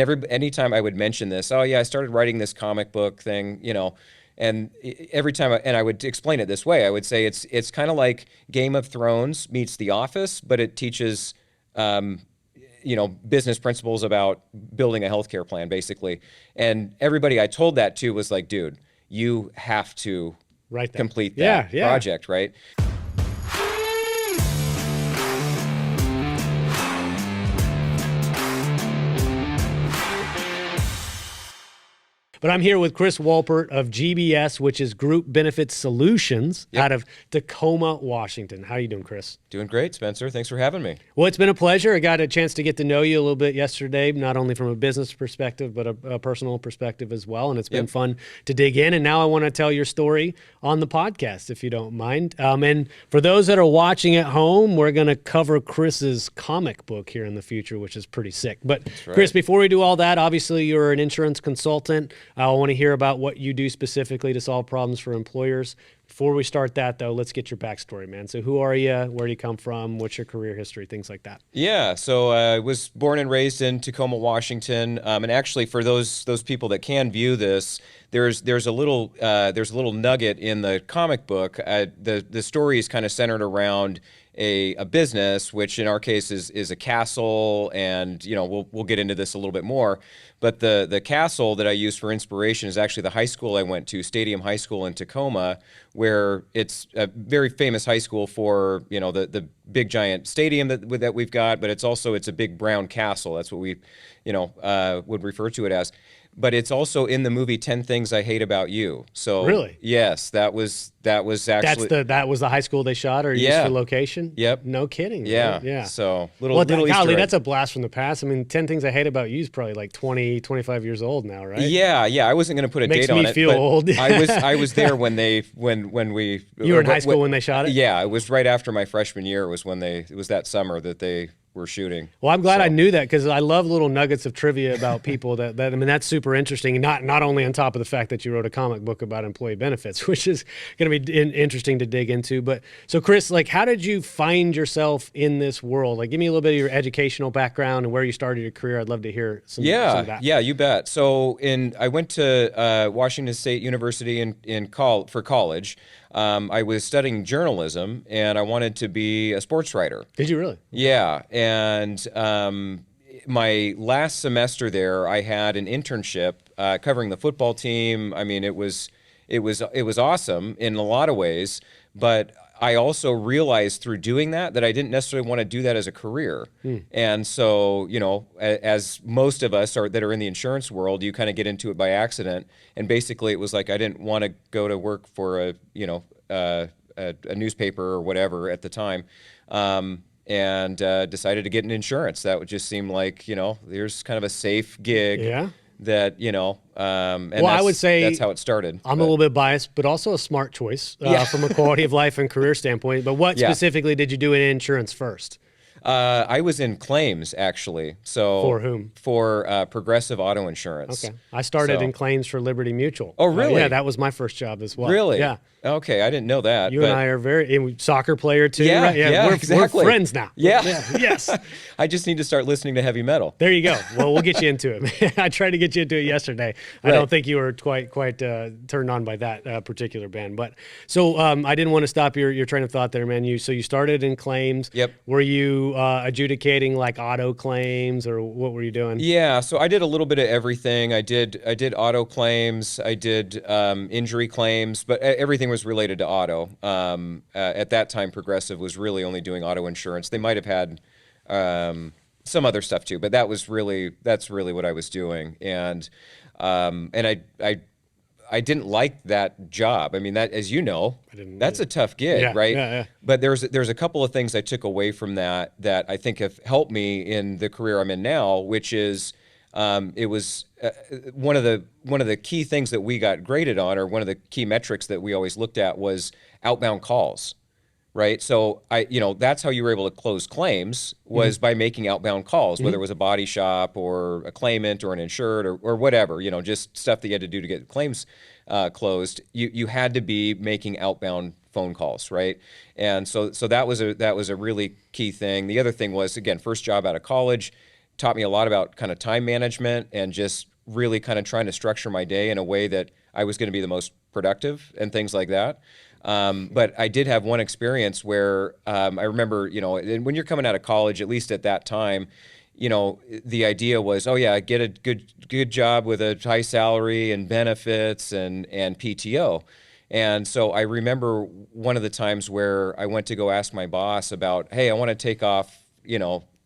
Anytime I would mention this, oh yeah, I started writing this comic book thing, and every time, and I would explain it this way, I would say it's kind of like Game of Thrones meets The Office, but it teaches, business principles about building a healthcare plan, basically. And everybody I told that to was like, dude, you have to complete that project, right? But I'm here with Chris Wolpert of GBS, which is Group Benefits Solutions, out of Tacoma, Washington. How are you doing, Chris? Doing great, Spencer. Thanks for having me. Well, it's been a pleasure. I got a chance to get to know you a little bit yesterday, not only from a business perspective, but a personal perspective as well. And it's been fun to dig in. And now I want to tell your story on the podcast, if you don't mind. And for those that are watching at home, we're going to cover Chris's comic book here in the future, which is pretty sick. But Chris, before we do all that, obviously you're an insurance consultant. I want to hear about what you do specifically to solve problems for employers. Before we start that, though, let's get your backstory, man. So who are you? Where do you come from? What's your career history? Things like that. Yeah, so I was born and raised in Tacoma, Washington. And actually, for those people that can view this, there's a little nugget in the comic book. The story is kind of centered around a business, which in our case is a castle, and we'll get into this a little bit more. But the castle that I use for inspiration is actually the high school I went to, Stadium High School in Tacoma, where it's a very famous high school for the big giant stadium that we've got, but it's a big brown castle. That's what we would refer to it as. But it's also in the movie 10 Things I Hate About You. So really, yes, that was actually that was the high school they shot or used for location. Yep. No kidding. Yeah. Right? Yeah. So little Easter egg. That's a blast from the past. I mean, 10 Things I Hate About You is probably like 20, 25 years old now, right? Yeah. I wasn't going to put a date on it. Makes me feel old. I was there when we. You were in high school when they shot it? Yeah, it was right after my freshman year. It was that summer that they were shooting. Well, I'm glad I knew that, because I love little nuggets of trivia about people that's super interesting. Not only on top of the fact that you wrote a comic book about employee benefits, which is going to be interesting to dig into. But so Chris, how did you find yourself in this world? Give me a little bit of your educational background and where you started your career. I'd love to hear some of that. Yeah, you bet. So I went to Washington State University for college. I was studying journalism, and I wanted to be a sports writer. Did you really? Yeah, and my last semester there, I had an internship covering the football team. I mean, it was awesome in a lot of ways, but I also realized through doing that I didn't necessarily want to do that as a career. And so, as most of us that are in the insurance world, you kind of get into it by accident. And basically it was like, I didn't want to go to work for a newspaper or whatever at the time. And decided to get in insurance. That would just seem like, there's kind of a safe gig. Yeah. That and I would say that's how it started. I'm a little bit biased, but also a smart choice from a quality of life and career standpoint. But what specifically did you do in insurance first? I was in claims, actually. So for whom? For Progressive Auto Insurance. Okay. I started in claims for Liberty Mutual. Oh, really? Yeah, that was my first job as well. Really? Yeah. Okay, I didn't know that. You and I are soccer player too, yeah, right? Yeah, exactly. We're friends now. Yeah. Yes. I just need to start listening to heavy metal. There you go. Well, we'll get you into it. I tried to get you into it yesterday. I don't think you were quite turned on by that particular band. But so I didn't want to stop your train of thought there, man. So you started in claims. Yep. Were you adjudicating auto claims, or what were you doing? Yeah. So I did a little bit of everything. I did auto claims. I did injury claims, but everything was related to auto. At that time, Progressive was really only doing auto insurance. They might have had some other stuff too, but that's really what I was doing. And I didn't like that job. I mean, that, as you know, that's a tough gig, right? Yeah. But there's a couple of things I took away from that I think have helped me in the career I'm in now, which is it was one of the key things that we got graded on, or one of the key metrics that we always looked at, was outbound calls, right? So that's how you were able to close claims, was by making outbound calls, whether it was a body shop or a claimant or an insured or whatever, just stuff that you had to do to get claims closed. You had to be making outbound phone calls, right? And so that was a really key thing. The other thing was, again, first job out of college, taught me a lot about kind of time management and just really kind of trying to structure my day in a way that I was going to be the most productive and things like that. But I did have one experience where I remember, when you're coming out of college, at least at that time, the idea was, oh yeah, get a good job with a high salary and benefits and PTO. And so I remember one of the times where I went to go ask my boss about, hey, I want to take off,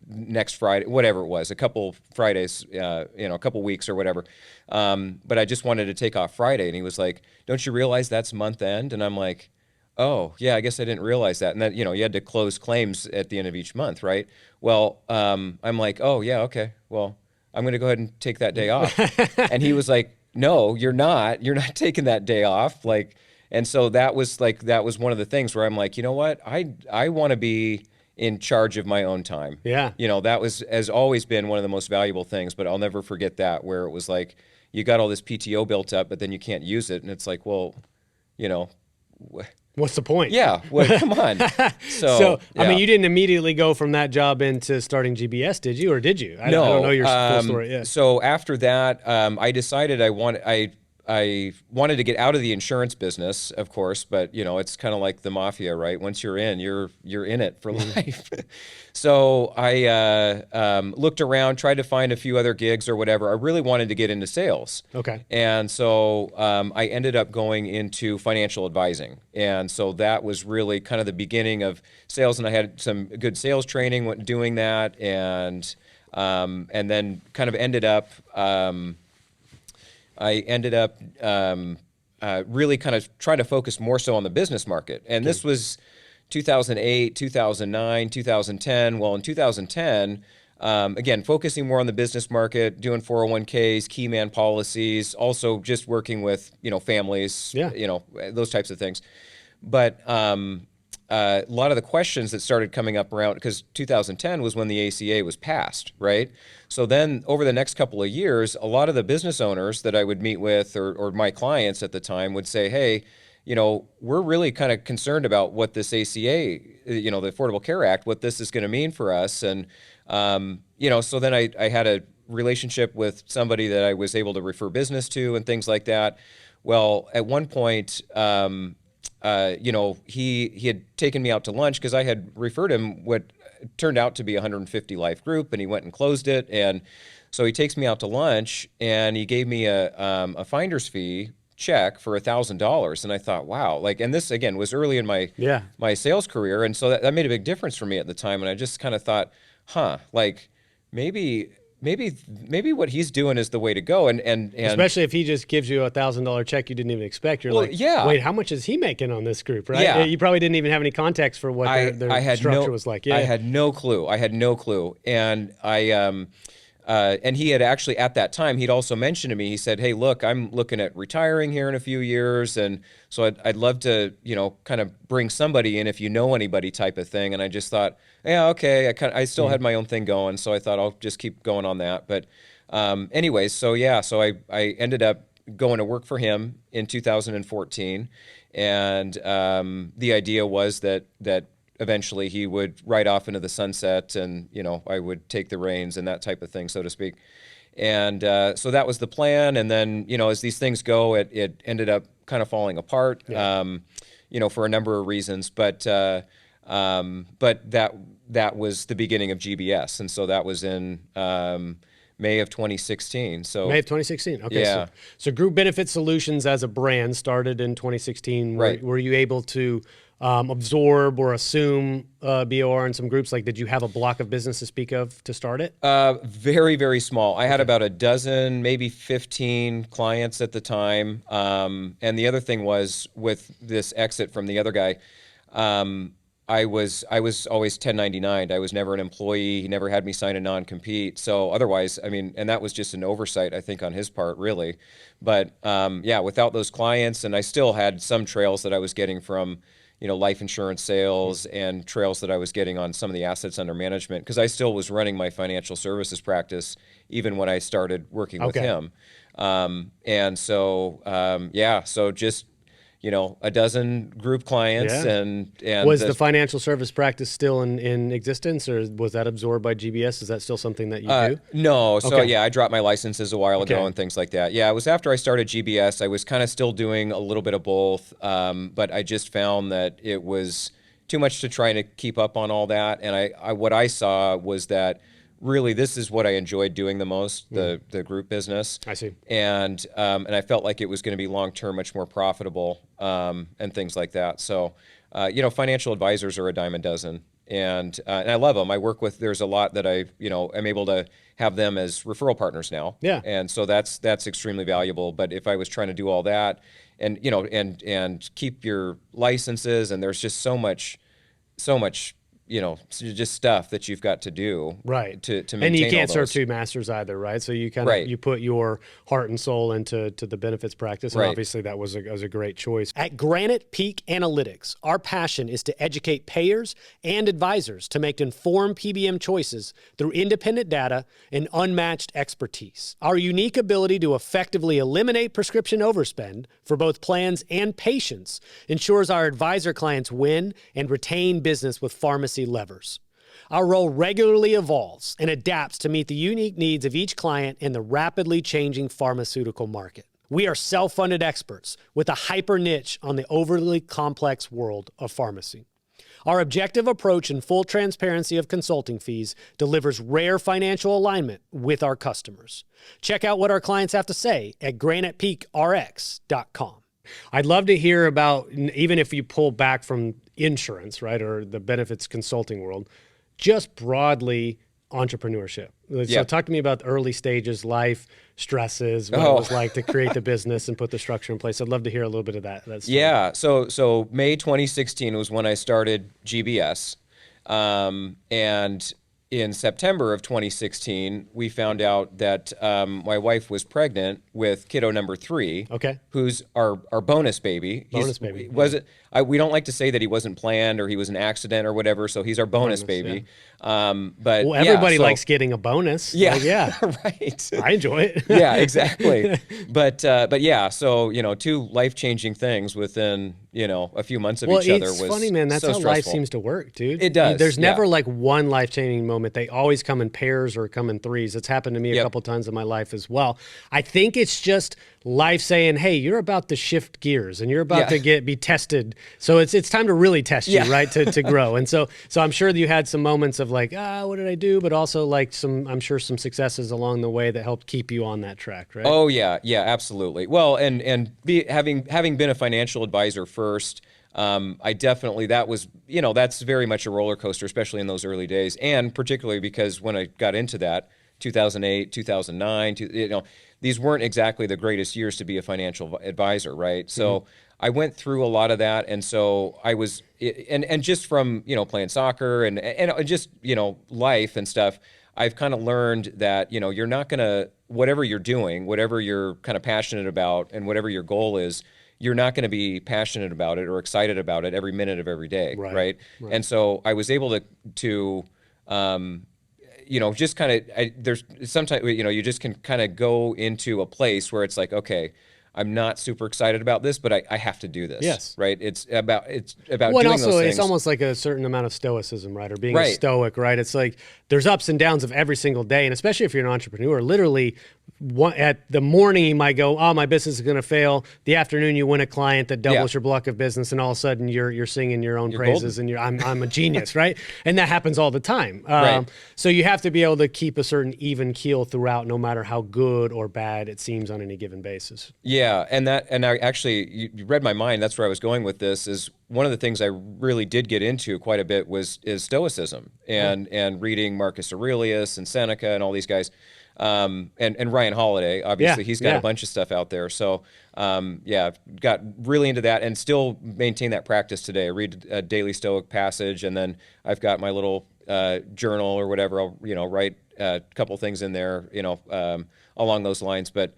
next Friday, whatever it was, a couple Fridays, a couple weeks or whatever. But I just wanted to take off Friday. And he was like, don't you realize that's month end? And I'm like, oh, yeah, I guess I didn't realize that. And that, you had to close claims at the end of each month, right? Well, I'm like, oh, yeah, okay. Well, I'm going to go ahead and take that day off. And he was like, no, you're not. You're not taking that day off. And so that was one of the things where I'm like, you know what? I want to be in charge of my own time. Yeah. That has always been one of the most valuable things, but I'll never forget that, where it was like, you got all this PTO built up, but then you can't use it. And it's like, well, what's the point? Yeah, well, come on. So, yeah. I mean, you didn't immediately go from that job into starting GBS, did you? Or did you? I don't know your full story. Yeah. So after that, I decided I wanted to get out of the insurance business, of course, but it's kind of like the mafia, right? Once you're in, you're in it for life. So I looked around, tried to find a few other gigs or whatever. I really wanted to get into sales. Okay. And so I ended up going into financial advising. And so that was really kind of the beginning of sales, and I had some good sales training doing that, and then kind of ended up really kind of trying to focus more so on the business market. And this was 2008, 2009, 2010. Well, in 2010, again, focusing more on the business market, doing 401ks, key man policies, also just working with, families, those types of things. But a lot of the questions that started coming up around, because 2010 was when the ACA was passed, right? So then over the next couple of years, a lot of the business owners that I would meet with, or my clients at the time, would say, hey, we're really kind of concerned about what this ACA, the Affordable Care Act, what this is going to mean for us. And, so then I had a relationship with somebody that I was able to refer business to and things like that. Well, at one point, he had taken me out to lunch because I had referred him what turned out to be a 150 life group, and he went and closed it. And so he takes me out to lunch, and he gave me a finder's fee check for $1,000. And I thought, wow, and this again was early in my sales career, and so that made a big difference for me at the time. And I just kind of thought, maybe what he's doing is the way to go. And especially if he just gives you $1,000 check you didn't even expect. You're yeah. Wait, how much is he making on this group, right? Yeah. You probably didn't even have any context for what their structure was like. Yeah. I had no clue. And and he had actually, at that time, he'd also mentioned to me, he said, hey, look, I'm looking at retiring here in a few years. And so I'd love to, kind of bring somebody in if you know anybody type of thing. And I just thought, yeah, okay. I still had my own thing going. So I thought I'll just keep going on that. But anyways, so I ended up going to work for him in 2014. And the idea was that eventually he would ride off into the sunset, and I would take the reins and that type of thing, so to speak. And so that was the plan. And then as these things go, it ended up kind of falling apart, for a number of reasons. But that was the beginning of GBS, and so that was in May of 2016. So May of 2016. Okay. Yeah. So Group Benefit Solutions as a brand started in 2016. Right. Were you able to absorb or assume BOR in some groups? Did you have a block of business to speak of to start it? Very, very small. I had about a dozen, maybe 15 clients at the time. And the other thing was, with this exit from the other guy, I was always 1099. I was never an employee. He never had me sign a non-compete. So otherwise, and that was just an oversight, I think, on his part, really. But without those clients, and I still had some trails that I was getting from life insurance sales, and trails that I was getting on some of the assets under management, because I still was running my financial services practice even when I started working with him. And so, so just, a dozen group clients, Yeah. and Was the financial service practice still in existence, or was that absorbed by GBS? Is that still something that you do? no. So Okay. yeah, I dropped my licenses a while ago Okay. and things like that. Yeah, it was after I started GBS. I was kind of still doing a little bit of both, but I just found that it was too much to try to keep up on all that. And what I saw was that really this is what I enjoyed doing the most, the group business. I see. And I felt like it was going to be long term much more profitable, and things like that. So, financial advisors are a dime a dozen, and I love them. I work with, there's a lot that I'm able to have them as referral partners now. Yeah. And so that's extremely valuable. But if I was trying to do all that, and and keep your licenses, and there's just so much, just stuff that you've got to do, Right. to maintain And you can't all serve those. two masters either, right? So you kind of Right. you put your heart and soul into the benefits practice, and Right. obviously that was a great choice. At Granite Peak Analytics, our passion is to educate payers and advisors to make informed PBM choices through independent data and unmatched expertise. Our unique ability to effectively eliminate prescription overspend for both plans and patients ensures our advisor clients win and retain business with pharmacy levers. Our role regularly evolves and adapts to meet the unique needs of each client in the rapidly changing pharmaceutical market. We are self-funded experts with a hyper niche on the overly complex world of pharmacy. Our objective approach and full transparency of consulting fees delivers rare financial alignment with our customers. Check out what our clients have to say at granitepeakrx.com. I'd love to hear about, even if you pull back from insurance, right, or the benefits consulting world, just broadly entrepreneurship. So Yeah. talk to me about the early stages, life, stresses, what it was like to create the business and put the structure in place. I'd love to hear a little bit of that story. Yeah. So May 2016 was when I started GBS, and in September of 2016, we found out that my wife was pregnant with kiddo number 3. Okay. Who's our bonus baby. Bonus baby, Was it? We don't like to say that he wasn't planned or he was an accident or whatever. So he's our bonus baby. But Well, everybody likes getting a bonus. Yeah. Like, yeah. Right. I enjoy it. Yeah, exactly. But yeah, so two life-changing things within a few months of each other was funny, man. That's so how life stressful. seems to work, dude. It does, There's yeah. never like one life-changing moment. They always come in pairs or come in threes. It's happened to me a Yep. couple times in my life as well. I think it's just life saying, "Hey, you're about to shift gears and you're about to be tested. So it's time to really test you, right? To grow." And so I'm sure that you had some moments of like, what did I do? But also like I'm sure some successes along the way that helped keep you on that track, right? Oh yeah, absolutely. Well, having been a financial advisor first, I definitely, that was, that's very much a roller coaster, especially in those early days, and particularly because when I got into that, 2008, 2009, these weren't exactly the greatest years to be a financial advisor, right? So I went through a lot of that, and so I was, and just from playing soccer and just life and stuff, I've kind of learned that you're not gonna, whatever you're doing, whatever you're kind of passionate about, and whatever your goal is, you're not going to be passionate about it or excited about it every minute of every day, right? And so I was able to just kind of, there's sometimes, you just can kind of go into a place where it's like, okay, I'm not super excited about this, but I have to do this. Yes. Right. It's about Well, doing and also those things. it's almost like a certain amount of stoicism, right? Or being a Right. stoic, right? It's like there's ups and downs of every single day. And especially if you're an entrepreneur, literally at the morning you might go, oh, my business is going to fail. The afternoon you win a client that doubles your block of business, and all of a sudden you're singing your own praises golden. and I'm a genius, right? And that happens all the time. Right. So you have to be able to keep a certain even keel throughout, no matter how good or bad it seems on any given basis. Yeah, and I actually, you read my mind. That's where I was going with this. Is one of the things I really did get into quite a bit is stoicism and reading Marcus Aurelius and Seneca and all these guys, and Ryan Holiday. Obviously, he's got a bunch of stuff out there. So I've got really into that and still maintain that practice today. I read a daily Stoic passage, and then I've got my little journal or whatever. I'll write a couple things in there, along those lines, but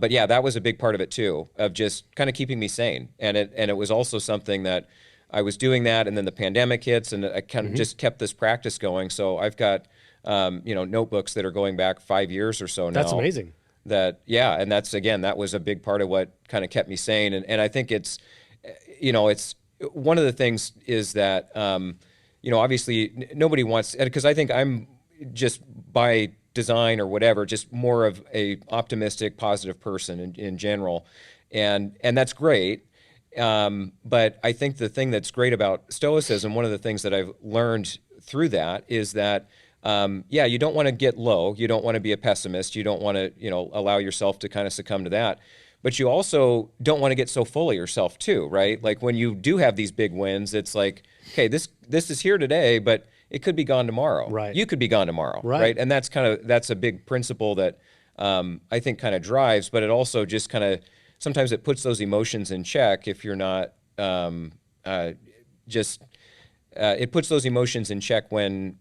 yeah, that was a big part of it too, of just kind of keeping me sane. And it was also something that I was doing that, and then the pandemic hits, and I kind of just kept this practice going. So I've got notebooks that are going back 5 years or so now. That's amazing. And that was a big part of what kind of kept me sane. And I think it's one of the things is that, obviously nobody wants, because I think I'm just by design or whatever, just more of a optimistic, positive person in general. And that's great. But I think the thing that's great about Stoicism, one of the things that I've learned through that is that, you don't want to get low. You don't want to be a pessimist. You don't want to, allow yourself to kind of succumb to that. But you also don't want to get so full of yourself too, right? Like when you do have these big wins, it's like, okay, this is here today, but it could be gone tomorrow. Right. You could be gone tomorrow, right? And that's a big principle that I think kind of drives, but it also just kind of sometimes it puts those emotions in check if you're not it puts those emotions in check when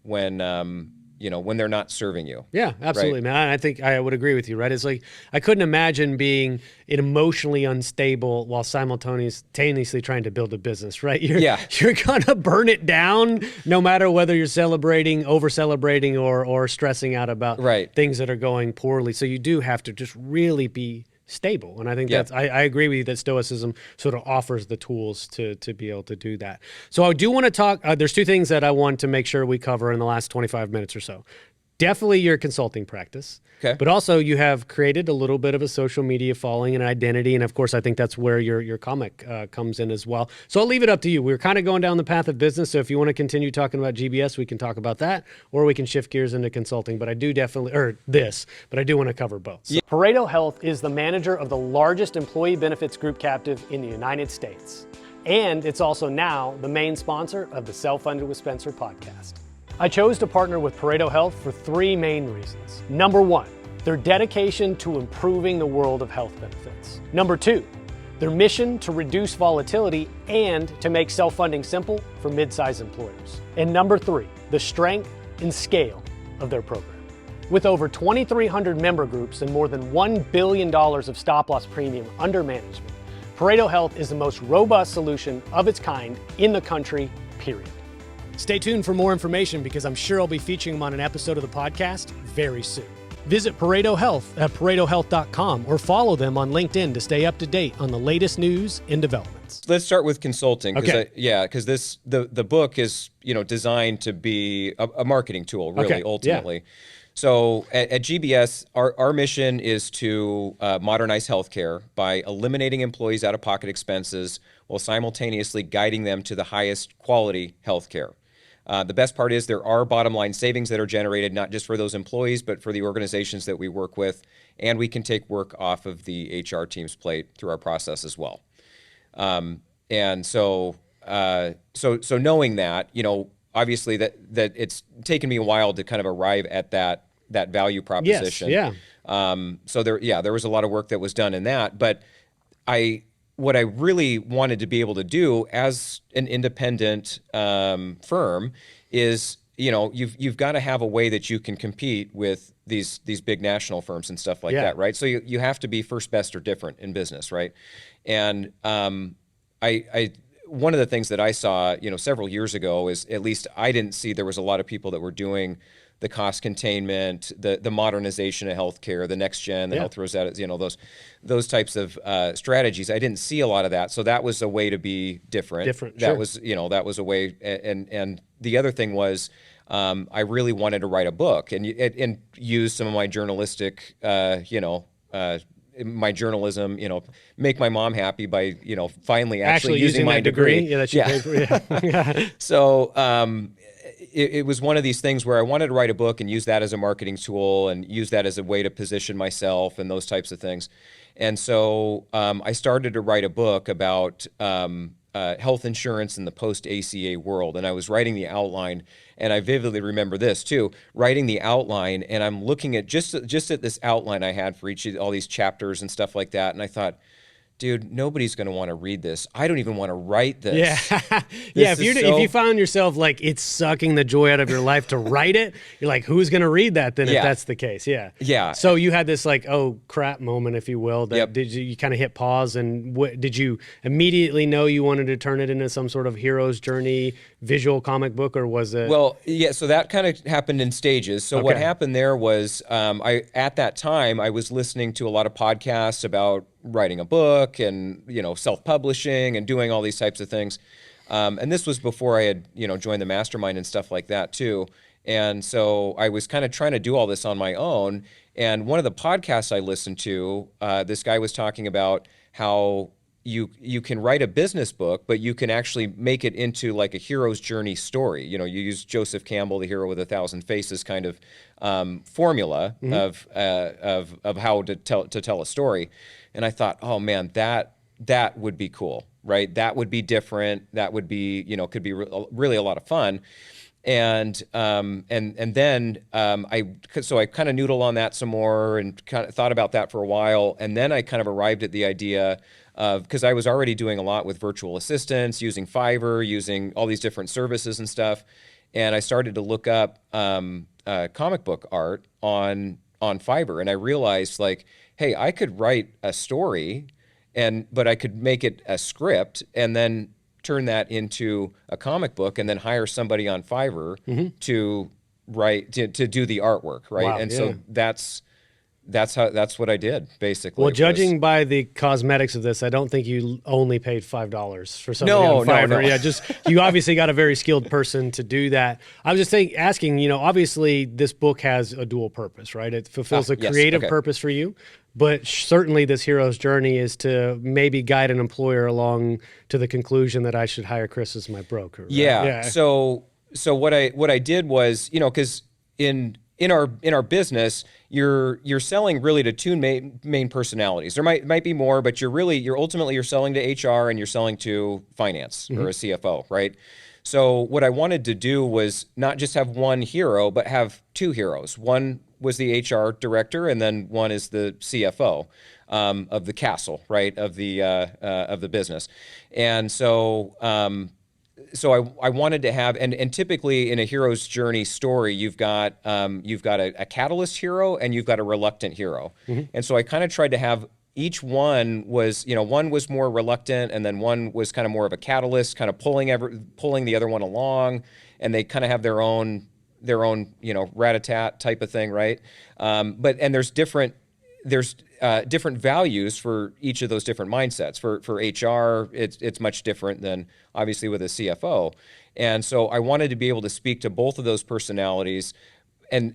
they're not serving you. Yeah, absolutely, right? man. I think I would agree with you, right? It's like I couldn't imagine being emotionally unstable while simultaneously trying to build a business, right? You're gonna burn it down no matter whether you're celebrating, over celebrating, or stressing out about things that are going poorly. So you do have to just really be stable. And I think I agree with you that Stoicism sort of offers the tools to be able to do that. So I do want to talk, there's two things that I want to make sure we cover in the last 25 minutes or so. Definitely your consulting practice, but also you have created a little bit of a social media following and identity. And of course, I think that's where your comic comes in as well. So I'll leave it up to you. We're kind of going down the path of business. So if you want to continue talking about GBS, we can talk about that, or we can shift gears into consulting. But I do want to cover both. So Pareto Health is the manager of the largest employee benefits group captive in the United States. And it's also now the main sponsor of the Self-Funded with Spencer podcast. I chose to partner with Pareto Health for three main reasons. Number one, their dedication to improving the world of health benefits. Number two, their mission to reduce volatility and to make self-funding simple for mid-sized employers. And number three, the strength and scale of their program. With over 2,300 member groups and more than $1 billion of stop-loss premium under management, Pareto Health is the most robust solution of its kind in the country, period. Stay tuned for more information because I'm sure I'll be featuring them on an episode of the podcast very soon. Visit Pareto Health at paretohealth.com or follow them on LinkedIn to stay up to date on the latest news and developments. Let's start with consulting. Because the book is designed to be a marketing tool, really, ultimately. Yeah. So at GBS, our mission is to modernize healthcare by eliminating employees' out-of-pocket expenses while simultaneously guiding them to the highest quality healthcare. The best part is there are bottom line savings that are generated, not just for those employees, but for the organizations that we work with. And we can take work off of the HR team's plate through our process as well. So knowing that, obviously that it's taken me a while to kind of arrive at that value proposition. Yes, so there was a lot of work that was done in that, but what I really wanted to be able to do as an independent firm is, you've got to have a way that you can compete with these big national firms and stuff like that, right? So you have to be first, best, or different in business, right? And one of the things that I saw, several years ago is, at least I didn't see there was a lot of people that were doing the cost containment, the modernization of healthcare, the next gen, the health Rosetta, those types of strategies. I didn't see a lot of that, so that was a way to be different. That was a way. And the other thing was, I really wanted to write a book and use some of my journalistic, my journalism, make my mom happy by, finally actually using my degree. Yeah, that she paid for. Yeah. So it was one of these things where I wanted to write a book and use that as a marketing tool and use that as a way to position myself and those types of things. And so I started to write a book about health insurance in the post-ACA world. And I was writing the outline, and I vividly remember this too, writing the outline, and I'm looking at just at this outline I had for all these chapters and stuff like that. And I thought, dude, nobody's going to want to read this. I don't even want to write this. Yeah. If you found yourself like it's sucking the joy out of your life to write it, you're like, who's going to read that then if that's the case? Yeah. Yeah. So you had this like, oh crap moment, if you will, that did you kind of hit pause, and did you immediately know you wanted to turn it into some sort of hero's journey visual comic book, or was it? Well, yeah, so that kind of happened in stages. So what happened there was, at that time I was listening to a lot of podcasts about writing a book and, self-publishing and doing all these types of things. And this was before I had, joined the mastermind and stuff like that too. And so I was kind of trying to do all this on my own. And one of the podcasts I listened to, this guy was talking about how you can write a business book, but you can actually make it into like a hero's journey story. You use Joseph Campbell, the hero with 1,000 faces kind of formula of how to tell a story. And I thought, oh man, that would be cool, right? That would be different. That would be, could be really a lot of fun. And then I kind of noodled on that some more and kind of thought about that for a while. And then I kind of arrived at the idea of, because I was already doing a lot with virtual assistants, using Fiverr, using all these different services and stuff. And I started to look up comic book art on Fiverr. And I realized like, hey, I could write a story but I could make it a script and then turn that into a comic book and then hire somebody on Fiverr to write, to do the artwork, right? Wow, and yeah. so that's what I did basically. Well, judging by the cosmetics of this, I don't think you only paid $5 for something No, on Fiverr. no. Yeah, you obviously got a very skilled person to do that. I was just asking, obviously this book has a dual purpose, right? It fulfills a yes, creative okay. purpose for you, but certainly this hero's journey is to maybe guide an employer along to the conclusion that I should hire Chris as my broker. Right? Yeah. So what I did was, because in our business, you're selling really to two main personalities. There might be more, but you're ultimately selling to HR and you're selling to finance or a CFO, right? So what I wanted to do was not just have one hero, but have two heroes. One was the HR director, and then one is the CFO of the castle, right, of the business. And so I wanted to have, and typically in a hero's journey story, you've got a catalyst hero and you've got a reluctant hero. And so I kind of tried to have each one was, one was more reluctant, and then one was kind of more of a catalyst, kind of pulling the other one along, and they kind of have their own rat-a-tat type of thing, right? But there's different values for each of those different mindsets. For HR, it's much different than obviously with a CFO. And so I wanted to be able to speak to both of those personalities and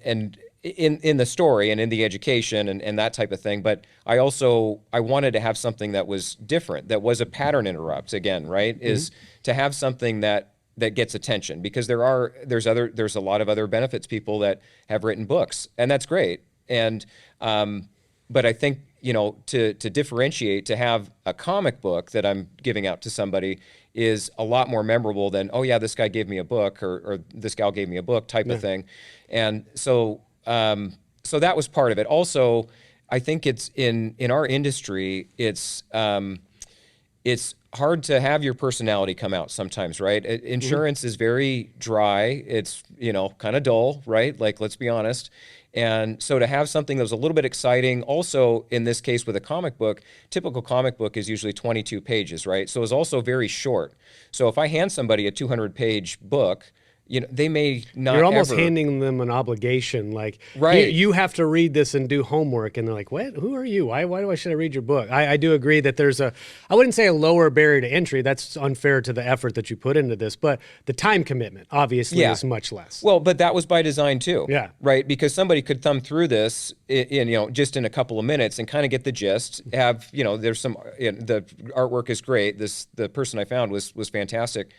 in the story and in the education and that type of thing. But I wanted to have something that was different, that was a pattern interrupt again, right? Is to have something that gets attention, because there's a lot of other benefits people that have written books, and that's great. And but I think, to differentiate, to have a comic book that I'm giving out to somebody is a lot more memorable than, oh yeah, this guy gave me a book or this gal gave me a book type of thing. And so that was part of it. Also, I think it's in our industry, it's hard to have your personality come out sometimes, right? Insurance is very dry. It's, kind of dull, right? Like, let's be honest. And so to have something that was a little bit exciting, also in this case with a comic book, typical comic book is usually 22 pages, right? So it's also very short. So if I hand somebody a 200-page book, they may not. You're almost ever handing them an obligation, like, right. You have to read this and do homework, and they're like, "What? Who are you? Why should I read your book?" I do agree that there's I wouldn't say a lower barrier to entry. That's unfair to the effort that you put into this, but the time commitment obviously is much less. Well, but that was by design too. Yeah. Right, because somebody could thumb through this in just in a couple of minutes and kind of get the gist. Have there's some the artwork is great. The person I found was fantastic,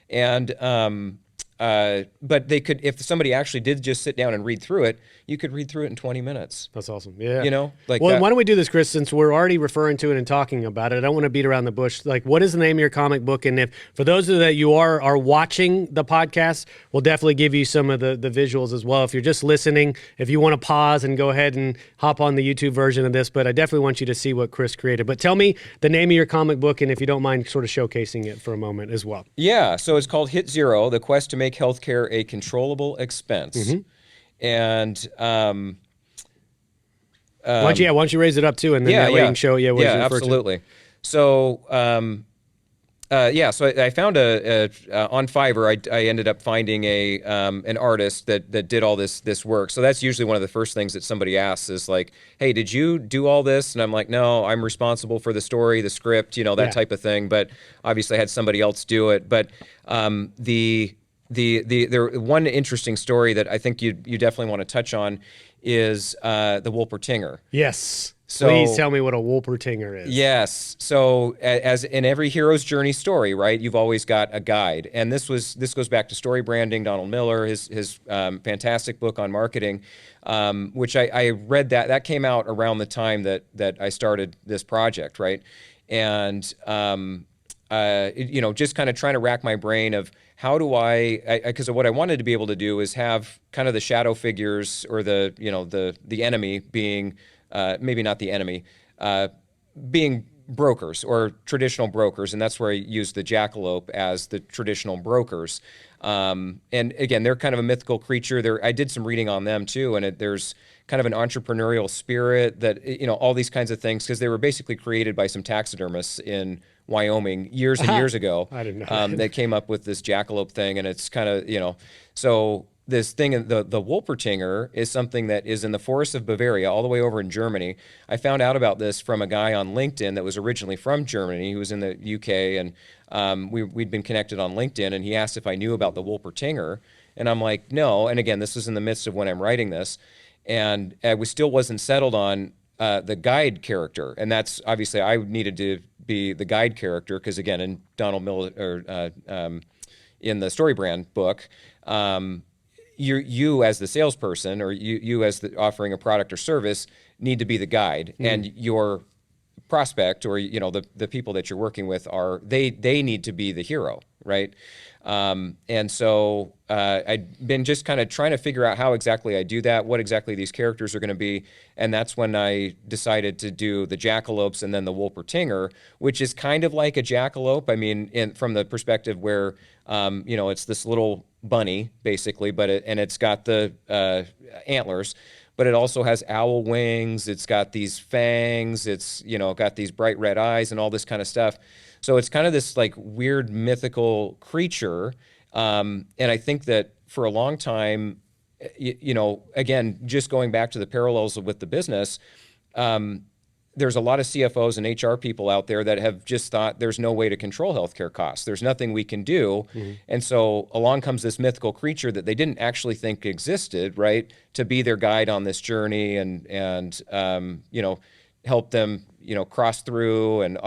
and. But they could, if somebody actually did just sit down and read through it, you could read through it in 20 minutes. That's awesome. Yeah. Like well, that. Why don't we do this, Chris, since we're already referring to it and talking about it? I don't want to beat around the bush. Like, what is the name of your comic book? And if, for those of that you are watching the podcast, we'll definitely give you some of the visuals as well. If you're just listening, if you want to pause and go ahead and hop on the YouTube version of this, but I definitely want you to see what Chris created. But tell me the name of your comic book, and if you don't mind sort of showcasing it for a moment as well. Yeah. So it's called Hit Zero, The Quest to Make Healthcare a Controllable Expense. And why don't you raise it up too, and then that way you can show what you refer to. absolutely. So Yeah, so I found on Fiverr. I ended up finding an artist that did all this work. So that's usually one of the first things that somebody asks is like, "Hey, did you do all this?" And I'm like, "No, I'm responsible for the story, the script, that Yeah. type of thing." But obviously, I had somebody else do it. But the one interesting story that I think you definitely want to touch on is the Wolpertinger. Yes. Please So tell me what a Wolpertinger is. yes. So as in every hero's journey story, right, you've always got a guide, and this goes back to story branding. Donald Miller, his fantastic book on marketing, which I read that came out around the time that I started this project, right, and just kind of trying to rack my brain of how do because what I wanted to be able to do is have kind of the shadow figures or the enemy being maybe not the enemy, being brokers or traditional brokers, and that's where I use the jackalope as the traditional brokers. And again, they're kind of a mythical creature. I did some reading on them too, and there's kind of an entrepreneurial spirit that all these kinds of things because they were basically created by some taxidermists in Wyoming years and years ago. I didn't know that. They came up with this jackalope thing, and it's kind of so. This thing, the Wolpertinger, is something that is in the forests of Bavaria, all the way over in Germany. I found out about this from a guy on LinkedIn that was originally from Germany. He was in the UK, and we'd been connected on LinkedIn, and he asked if I knew about the Wolpertinger, and I'm like, no. And again, this is in the midst of when I'm writing this, and I still wasn't settled on the guide character, and that's obviously I needed to be the guide character because again, in Donald Miller or in the Story Brand book. You as the salesperson or you as offering a product or service need to be the guide, and your prospect or the people that you're working with they need to be the hero, right? And so I'd been just kind of trying to figure out how exactly I do that, what exactly these characters are going to be, and that's when I decided to do the jackalopes and then the Wolpertinger, which is kind of like a jackalope. I mean, from the perspective where it's this little bunny basically, but it's got the antlers, but it also has owl wings. It's got these fangs. It's got these bright red eyes and all this kind of stuff. So it's kind of this like weird mythical creature, and I think that for a long time, again, just going back to the parallels with the business. There's a lot of CFOs and HR people out there that have just thought there's no way to control healthcare costs. There's nothing we can do. Mm-hmm. And so along comes this mythical creature that they didn't actually think existed, right? To be their guide on this journey and help them, cross through and,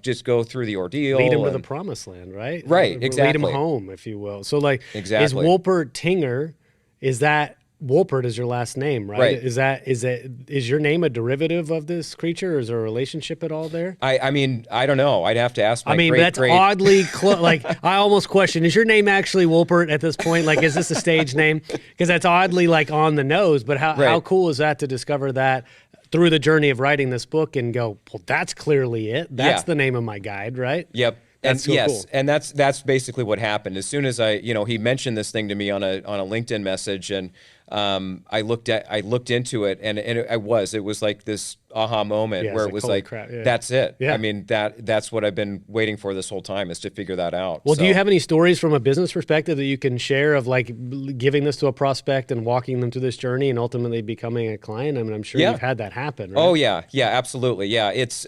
just go through the ordeal. Lead them to the promised land, right? Right, exactly. Lead them home, if you will. So like, exactly. Is Wolpertinger, is that Wolpert is your last name, right? Right. Is your name a derivative of this creature, or is there a relationship at all there? I mean, I don't know. I'd have to ask my that's oddly close. Like, I almost question, is your name actually Wolpert at this point? Like, is this a stage name? Because that's oddly like on the nose, but how cool is that to discover that through the journey of writing this book and go, well, that's clearly it. That's the name of my guide, right? Yep. That's so cool. And that's basically what happened. As soon as he mentioned this thing to me on a LinkedIn message, and I looked into it, and it was like this aha moment where it was like, crap. Yeah. That's it. Yeah. I mean, that's what I've been waiting for this whole time, is to figure that out. Well, do you have any stories from a business perspective that you can share of like giving this to a prospect and walking them through this journey and ultimately becoming a client? I mean, I'm sure you've had that happen, right? Oh yeah, absolutely. Yeah, it's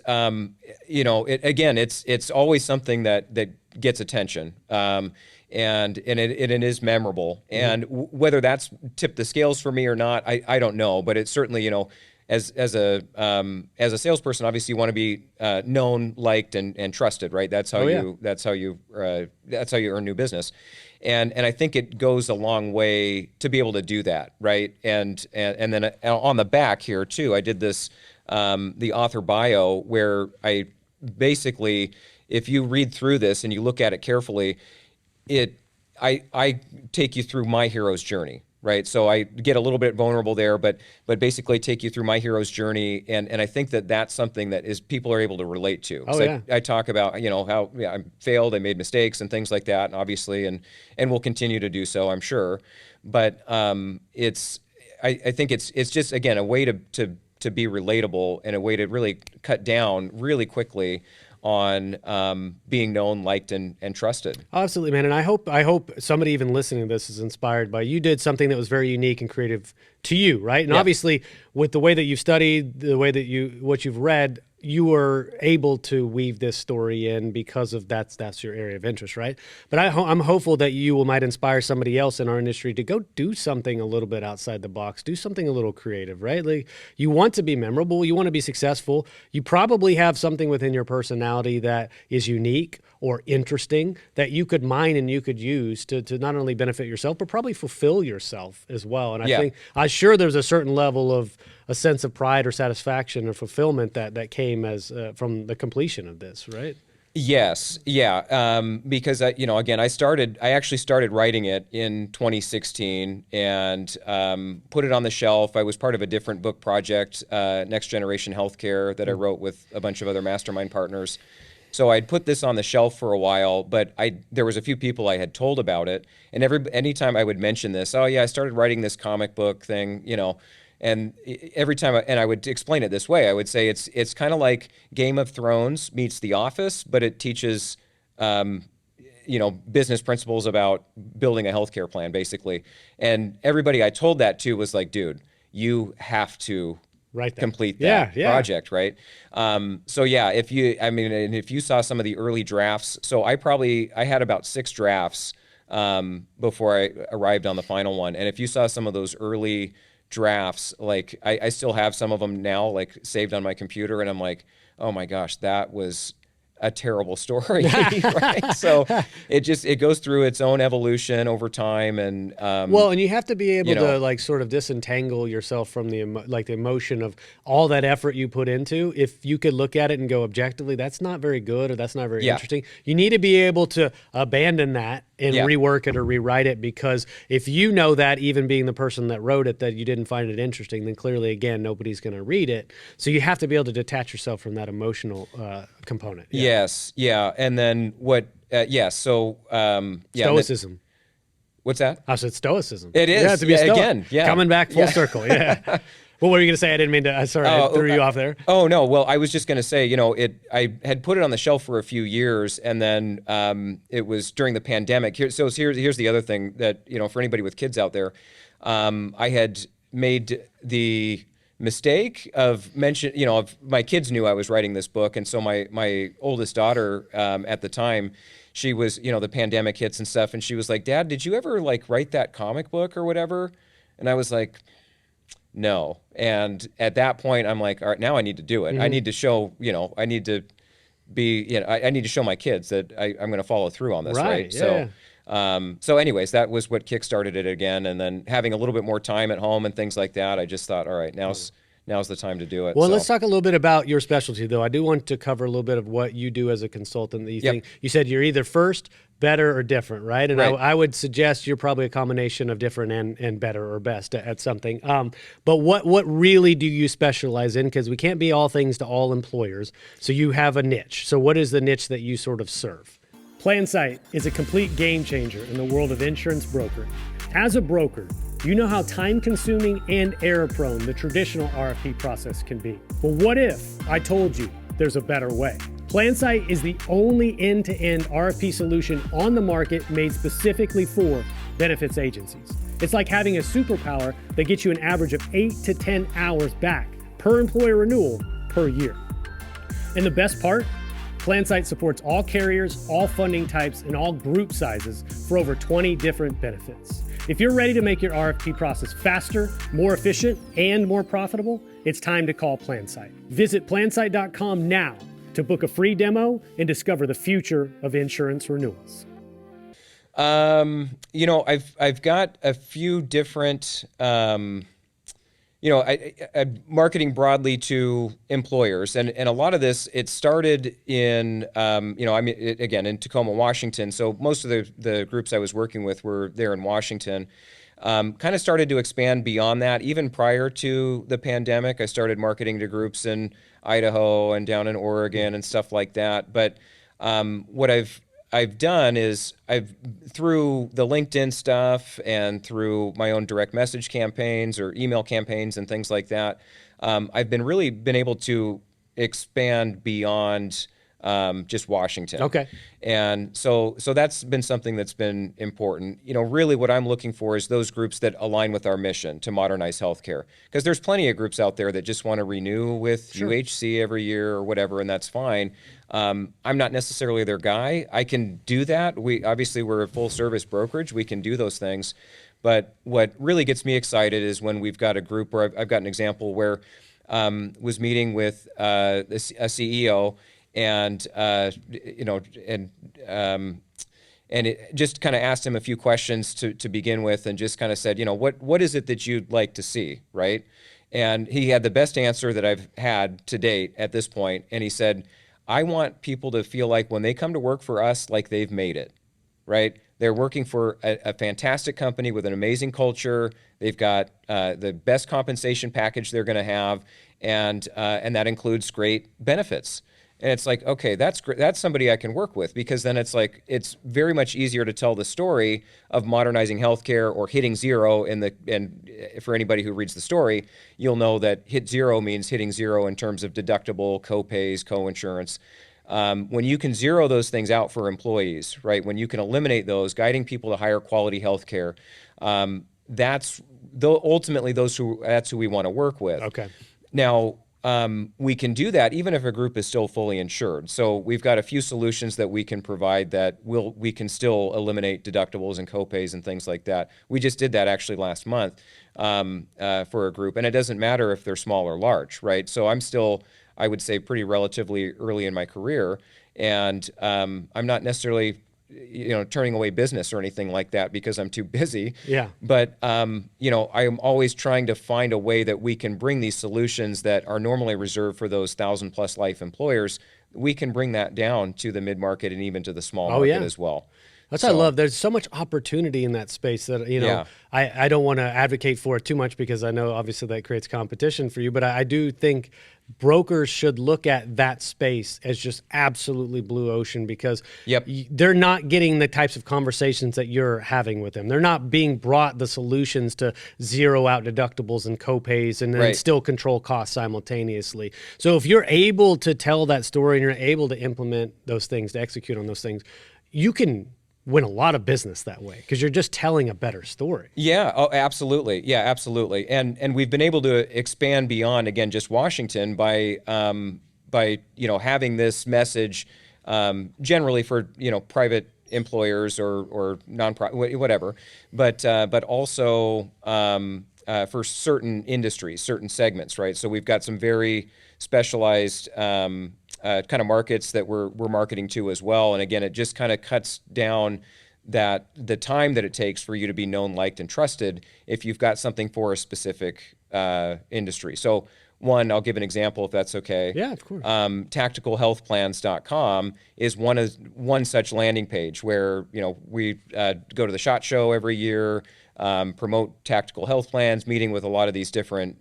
it's always something that gets attention. And it is memorable. And whether that's tipped the scales for me or not, I don't know. But it's certainly, as a salesperson, obviously you want to be known, liked, and trusted, right? That's how that's how you earn new business. And I think it goes a long way to be able to do that, right? And then on the back here too, I did this the author bio where I basically, if you read through this and you look at it carefully, I take you through my hero's journey, right? So I get a little bit vulnerable there, but basically take you through my hero's journey, and I think that's something that people are able to relate to. Oh, yeah. I talk about how I failed, I made mistakes and things like that, and obviously, and will continue to do so, I'm sure. But I think it's just again a way to be relatable and a way to really cut down really quickly on being known, liked, and trusted. Absolutely, man. And I hope somebody even listening to this is inspired by you did something that was very unique and creative to you, right? And obviously, with the way that you've studied, the way that what you've read, you were able to weave this story in because of that's your area of interest, right? But I'm hopeful that you might inspire somebody else in our industry to go do something a little bit outside the box, do something a little creative, right? Like, you want to be memorable, you want to be successful. You probably have something within your personality that is unique or interesting that you could mine and you could use to not only benefit yourself, but probably fulfill yourself as well. And I think, I'm sure there's a certain level of a sense of pride or satisfaction or fulfillment that came as from the completion of this, right? Yes, yeah, because again, I actually started writing it in 2016 and put it on the shelf. I was part of a different book project, Next Generation Healthcare, that I wrote with a bunch of other mastermind partners. So I'd put this on the shelf for a while, but there was a few people I had told about it, and anytime I would mention this, oh yeah, I started writing this comic book thing, and every time, I would explain it this way, I would say it's kind of like Game of Thrones meets The Office, but it teaches, business principles about building a healthcare plan, basically. And everybody I told that to was like, dude, you have to complete that project, right? So yeah, if you saw some of the early drafts, so I had about 6 drafts before I arrived on the final one. And if you saw some of those early drafts, like I still have some of them now, like saved on my computer, and I'm like, oh my gosh, that was a terrible story, right? So it goes through its own evolution over time, and and you have to be able to like sort of disentangle yourself from the emotion of all that effort you put into. If you could look at it and go objectively, that's not very good or that's not very interesting. You need to be able to abandon that and rework it or rewrite it, because if you know that, even being the person that wrote it, that you didn't find it interesting, then clearly, again, nobody's going to read it. So you have to be able to detach yourself from that emotional component. Yes, yeah. And then Stoicism. What's that? I said stoicism. It is. Yeah, to be a stoic. Again, yeah. Coming back full circle, yeah. What were you going to say? I didn't mean to. Sorry, I threw you off there. Oh, no. Well, I was just going to say, I had put it on the shelf for a few years, and then it was during the pandemic. Here's the other thing that, for anybody with kids out there, I had made the mistake of my kids knew I was writing this book, and so my oldest daughter at the time, she was, the pandemic hits and stuff, and she was like, Dad, did you ever like write that comic book or whatever? And I was like, no. And at that point, I'm like, all right, now I need to do it. I need to show, I need to be, I need to show my kids that I'm going to follow through on this, right? Yeah. So anyways, that was what kickstarted it again. And then having a little bit more time at home and things like that, I just thought, all right, now's the time to do it. Well, let's talk a little bit about your specialty, though. I do want to cover a little bit of what you do as a consultant. That you think, you said you're either first, better, or different, right? And I would suggest you're probably a combination of different and better or best at something. But what really do you specialize in? Because we can't be all things to all employers. So you have a niche. So what is the niche that you sort of serve? PlanSight is a complete game changer in the world of insurance brokering. As a broker, you know how time-consuming and error-prone the traditional RFP process can be. But what if I told you there's a better way? PlanSight is the only end-to-end RFP solution on the market made specifically for benefits agencies. It's like having a superpower that gets you an average of 8 to 10 hours back per employer renewal per year. And the best part? PlanSight supports all carriers, all funding types, and all group sizes for over 20 different benefits. If you're ready to make your RFP process faster, more efficient, and more profitable, it's time to call PlanSight. Visit plansight.com now to book a free demo and discover the future of insurance renewals. I've got a few different, I'm marketing broadly to employers, and a lot of this, it started in, again, in Tacoma, Washington. So most of the groups I was working with were there in Washington. Kind of started to expand beyond that. Even prior to the pandemic, I started marketing to groups in Idaho and down in Oregon and stuff like that. But what I've done is through the LinkedIn stuff and through my own direct message campaigns or email campaigns and things like that, I've been able to expand beyond just Washington. Okay. And so that's been something that's been important. Really what I'm looking for is those groups that align with our mission to modernize healthcare. Because there's plenty of groups out there that just want to renew with UHC every year or whatever, and that's fine. I'm not necessarily their guy. I can do that. We're a full service brokerage. We can do those things. But what really gets me excited is when we've got a group where I've got an example where was meeting with a CEO and it just kind of asked him a few questions to begin with, and just kind of said, what is it that you'd like to see, right? And he had the best answer that I've had to date at this point, and he said, I want people to feel like when they come to work for us, like they've made it, right? They're working for a fantastic company with an amazing culture. They've got the best compensation package they're going to have, and that includes great benefits. And it's like, okay, that's great. That's somebody I can work with, because then it's like it's very much easier to tell the story of modernizing healthcare or hitting zero. And for anybody who reads the story, you'll know that hit zero means hitting zero in terms of deductible, co-pays, co-insurance. When you can zero those things out for employees, right? When you can eliminate those, guiding people to higher quality healthcare, ultimately that's who we want to work with. Okay. Now, we can do that even if a group is still fully insured. So we've got a few solutions that we can provide that we can still eliminate deductibles and copays and things like that. We just did that actually last month for a group, and it doesn't matter if they're small or large, right? So I'm still, I would say, pretty relatively early in my career, and I'm not necessarily turning away business or anything like that because I'm too busy. Yeah. But, I'm always trying to find a way that we can bring these solutions that are normally reserved for those 1,000+ life employers. We can bring that down to the mid-market and even to the small market as well. That's what I love. There's so much opportunity in that space that, I don't want to advocate for it too much, because I know obviously that creates competition for you, but I do think brokers should look at that space as just absolutely blue ocean, because they're not getting the types of conversations that you're having with them. They're not being brought the solutions to zero out deductibles and copays and then still control costs simultaneously. So if you're able to tell that story and you're able to implement those things, to execute on those things, you can win a lot of business that way, because you're just telling a better story. Yeah, oh, absolutely. Yeah, absolutely. And we've been able to expand beyond, again, just Washington by having this message generally for, private employers or nonprofit, whatever, but also for certain industries, certain segments, right? So we've got some very specialized kind of markets that we're marketing to as well. And again, it just kind of cuts down the time that it takes for you to be known, liked, and trusted if you've got something for a specific industry. So one, I'll give an example if that's okay. Yeah, of course. Tacticalhealthplans.com is one such landing page where we go to the SHOT Show every year, promote tactical health plans, meeting with a lot of these different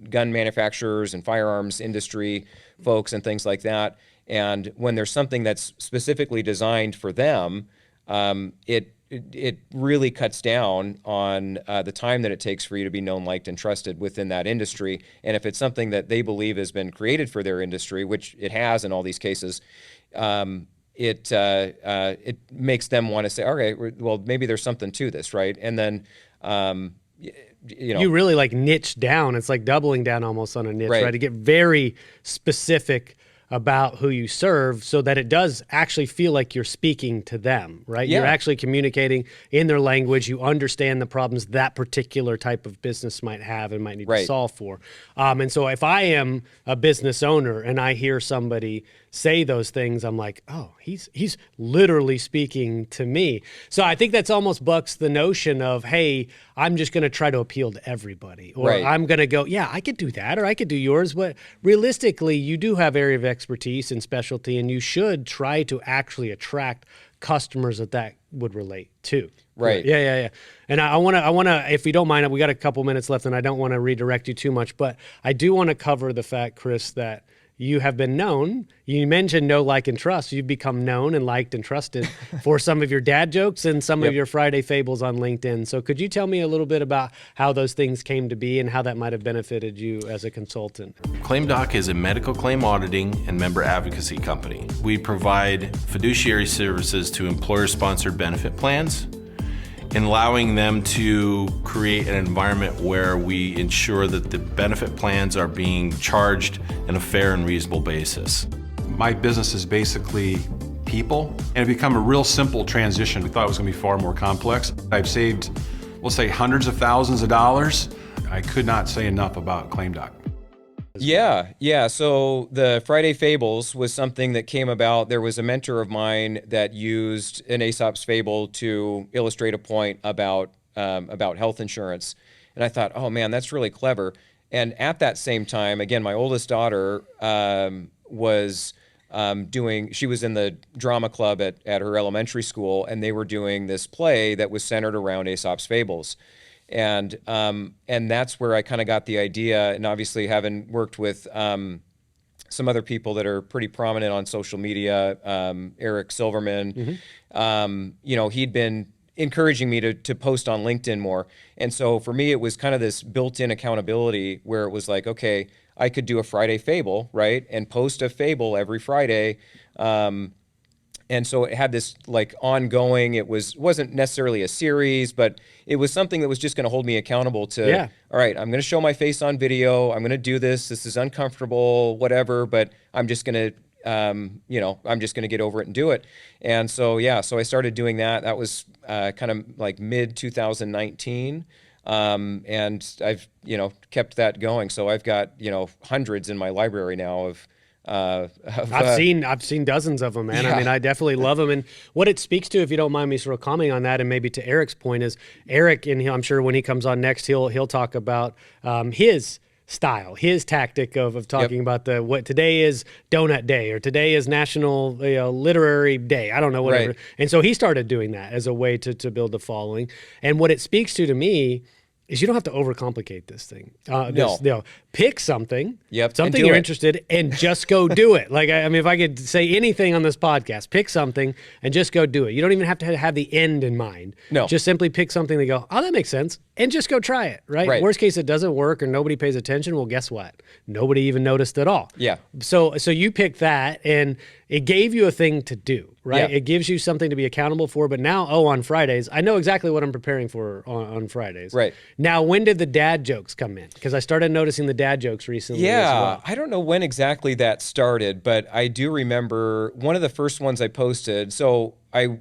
gun manufacturers and firearms industry folks and things like that. And when there's something that's specifically designed for them, it really cuts down on the time that it takes for you to be known, liked, and trusted within that industry. And if it's something that they believe has been created for their industry, which it has in all these cases, it makes them want to say, okay, well, maybe there's something to this, right? And then, you really like niche down. It's like doubling down almost on a niche, right? To get very specific about who you serve, so that it does actually feel like you're speaking to them, right? You're actually communicating in their language. You understand the problems that particular type of business might have and might need to solve for. And so if I am a business owner and I hear somebody say those things, I'm like, oh, he's literally speaking to me. So I think that's almost bucks the notion of, hey, I'm just going to try to appeal to everybody, or I'm going to go, yeah, I could do that, or I could do yours. But realistically, you do have area of expertise and specialty, and you should try to actually attract customers that would relate to. Right. Yeah. And I want to, if you don't mind, we got a couple minutes left, and I don't want to redirect you too much, but I do want to cover the fact, Chris, that you have been known. You mentioned know, like, and trust. You've become known and liked and trusted for some of your dad jokes and some of your Friday fables on LinkedIn. So could you tell me a little bit about how those things came to be and how that might have benefited you as a consultant? ClaimDoc is a medical claim auditing and member advocacy company. We provide fiduciary services to employer-sponsored benefit plans, and allowing them to create an environment where we ensure that the benefit plans are being charged in a fair and reasonable basis. My business is basically people, and it become a real simple transition. We thought it was going to be far more complex. I've saved, we'll say, hundreds of thousands of dollars. I could not say enough about ClaimDoc. Yeah. So the Friday Fables was something that came about. There was a mentor of mine that used an Aesop's fable to illustrate a point about health insurance, and I thought, oh man, that's really clever. And at that same time, again, my oldest daughter was she was in the drama club at her elementary school, and they were doing this play that was centered around Aesop's fables. And that's where I kind of got the idea, and obviously having worked with some other people that are pretty prominent on social media, Eric Silverman, he'd been encouraging me to post on LinkedIn more. And so for me, it was kind of this built-in accountability where it was like, okay, I could do a Friday fable, right, and post a fable every Friday. And so it had this like ongoing, wasn't necessarily a series, but it was something that was just going to hold me accountable to, all right, I'm going to show my face on video. I'm going to do this. This is uncomfortable, whatever, but I'm just going to, I'm just going to get over it and do it. And so, so I started doing that. That was kind of like mid 2019. And I've, kept that going. So I've got, hundreds in my library now of, I've seen dozens of them, man. I mean, I definitely love them. And what it speaks to, if you don't mind me sort of commenting on that, and maybe to Eric's point, is Eric, and I'm sure when he comes on next, he'll talk about his style, his tactic of talking about what today is donut day, or today is national literary day. I don't know, whatever. Right. And so he started doing that as a way to build a following. And what it speaks to me is you don't have to overcomplicate this thing. Pick something, something you're interested in, and just go do it. Like, I mean, if I could say anything on this podcast, pick something and just go do it. You don't even have to have the end in mind. No. Just simply pick something that go, oh, that makes sense, and just go try it, right? Worst case, it doesn't work or nobody pays attention. Well, guess what? Nobody even noticed at all. Yeah. So you picked that, and it gave you a thing to do, right? Yeah. It gives you something to be accountable for. But now, on Fridays, I know exactly what I'm preparing for on Fridays. Right. Now, when did the dad jokes come in? Because I started noticing the dad jokes recently as well. I don't know when exactly that started, but I do remember one of the first ones I posted. So I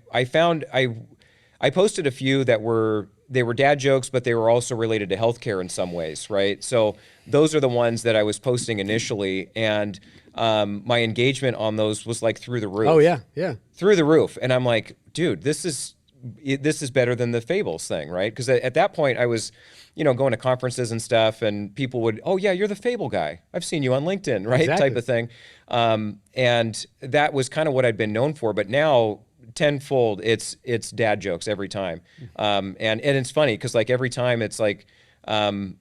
posted a few that were dad jokes, but they were also related to healthcare in some ways, right? So those are the ones that I was posting initially, and my engagement on those was like through the roof. Oh yeah, through the roof. And I'm like, dude, this is better than the fables thing, right? Because at that point I was, going to conferences and stuff, and people would, oh yeah, you're the fable guy. I've seen you on LinkedIn, right? Exactly. Type of thing. And that was kind of what I'd been known for. But now, tenfold, it's dad jokes every time. And it's funny because like every time it's like, even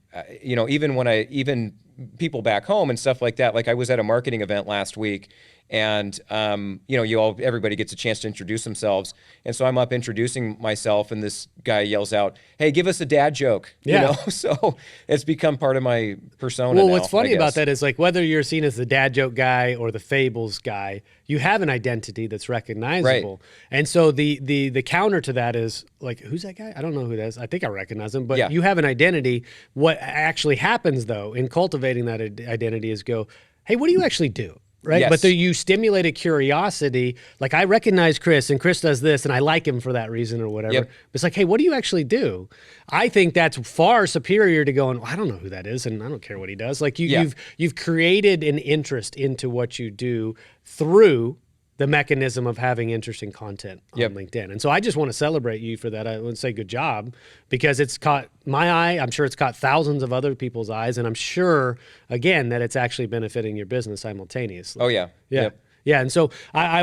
people back home and stuff like that. Like I was at a marketing event last week, and everybody gets a chance to introduce themselves, and so I'm up introducing myself, and this guy yells out, "Hey, give us a dad joke!" So it's become part of my persona. Well, what's funny about that is like whether you're seen as the dad joke guy or the fables guy, you have an identity that's recognizable, right. And so the counter to that is like, who's that guy? I don't know who that is. I think I recognize him, but you have an identity. What actually happens though in cultivating that identity is go, hey, what do you actually do? Right. Yes. But you stimulated curiosity. Like, I recognize Chris, and Chris does this, and I like him for that reason or whatever. Yep. But it's like, hey, what do you actually do? I think that's far superior to going, well, I don't know who that is, and I don't care what he does. Like you've created an interest into what you do through the mechanism of having interesting content on LinkedIn. And so I just want to celebrate you for that. I would say good job, because it's caught my eye. I'm sure it's caught thousands of other people's eyes. And I'm sure, again, that it's actually benefiting your business simultaneously. Oh, yeah. Yeah. Yep. Yeah. And so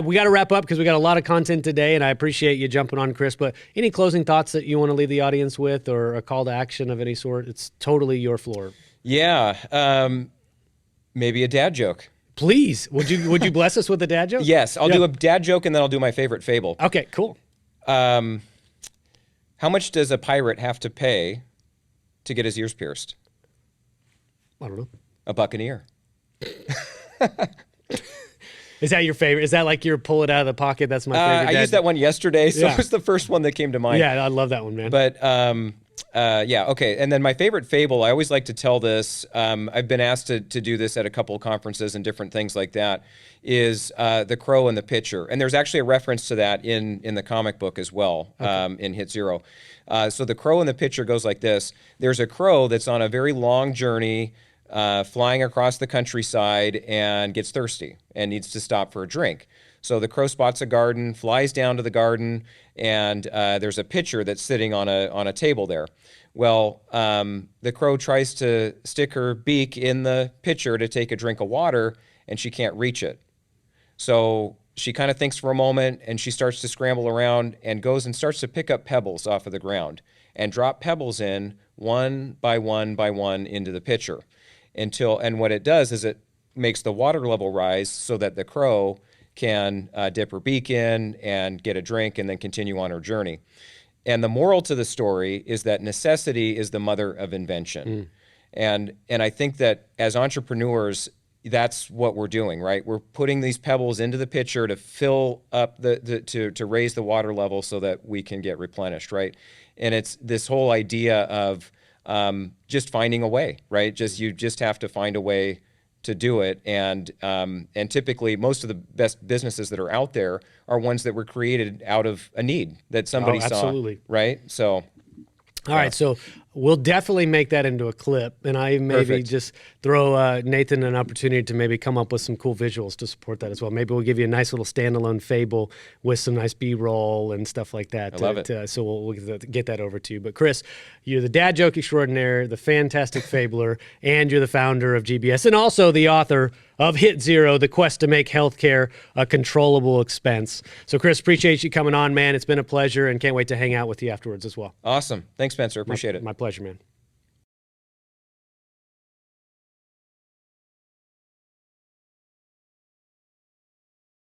we got to wrap up because we got a lot of content today, and I appreciate you jumping on, Chris. But any closing thoughts that you want to leave the audience with, or a call to action of any sort? It's totally your floor. Yeah. Maybe a dad joke. Please, would you bless us with a dad joke? Yes, I'll do a dad joke and then I'll do my favorite fable. Okay, cool. How much does a pirate have to pay to get his ears pierced? I don't know. A buccaneer. Is that your favorite? Is that like your pull it out of the pocket? That's my favorite. I used that one yesterday, so Yeah. it was the first one that came to mind. Yeah, I love that one, man. But yeah, okay. And then my favorite fable, I always like to tell this. I've been asked to do this at a couple of conferences and different things like that. Is the crow and the pitcher, and there's actually a reference to that in the comic book as well, in Hit Zero. So the crow and the pitcher goes like this: there's a crow that's on a very long journey, flying across the countryside, and gets thirsty and needs to stop for a drink. So the crow spots a garden, flies down to the garden, and there's a pitcher that's sitting on a table there. Well, the crow tries to stick her beak in the pitcher to take a drink of water, and she can't reach it. So she kind of thinks for a moment, and she starts to scramble around and goes and starts to pick up pebbles off of the ground and drop pebbles in one by one by one into the pitcher. And what it does is it makes the water level rise so that the crow can dip her beak in and get a drink and then continue on her journey. And the moral to the story is that necessity is the mother of invention. And I think that as entrepreneurs, that's what we're doing, right? We're putting these pebbles into the pitcher to fill up to raise the water level so that we can get replenished, right? And it's this whole idea of just finding a way, right? You just have to find a way to do it. And typically most of the best businesses that are out there are ones that were created out of a need that somebody saw, absolutely. right? So, All right, so we'll definitely make that into a clip, and I maybe Perfect. just throw Nathan an opportunity to maybe come up with some cool visuals to support that as well. Maybe we'll give you a nice little standalone fable with some nice B-roll and stuff like that. I love it. So we'll get that over to you. But Chris, you're the dad joke extraordinaire, the fantastic fabler, and you're the founder of GBS, and also the author of Hit Zero, the quest to make healthcare a controllable expense. So Chris, appreciate you coming on, man. It's been a pleasure, and can't wait to hang out with you afterwards as well. awesome. Thanks, Spencer. Appreciate it. My pleasure, man.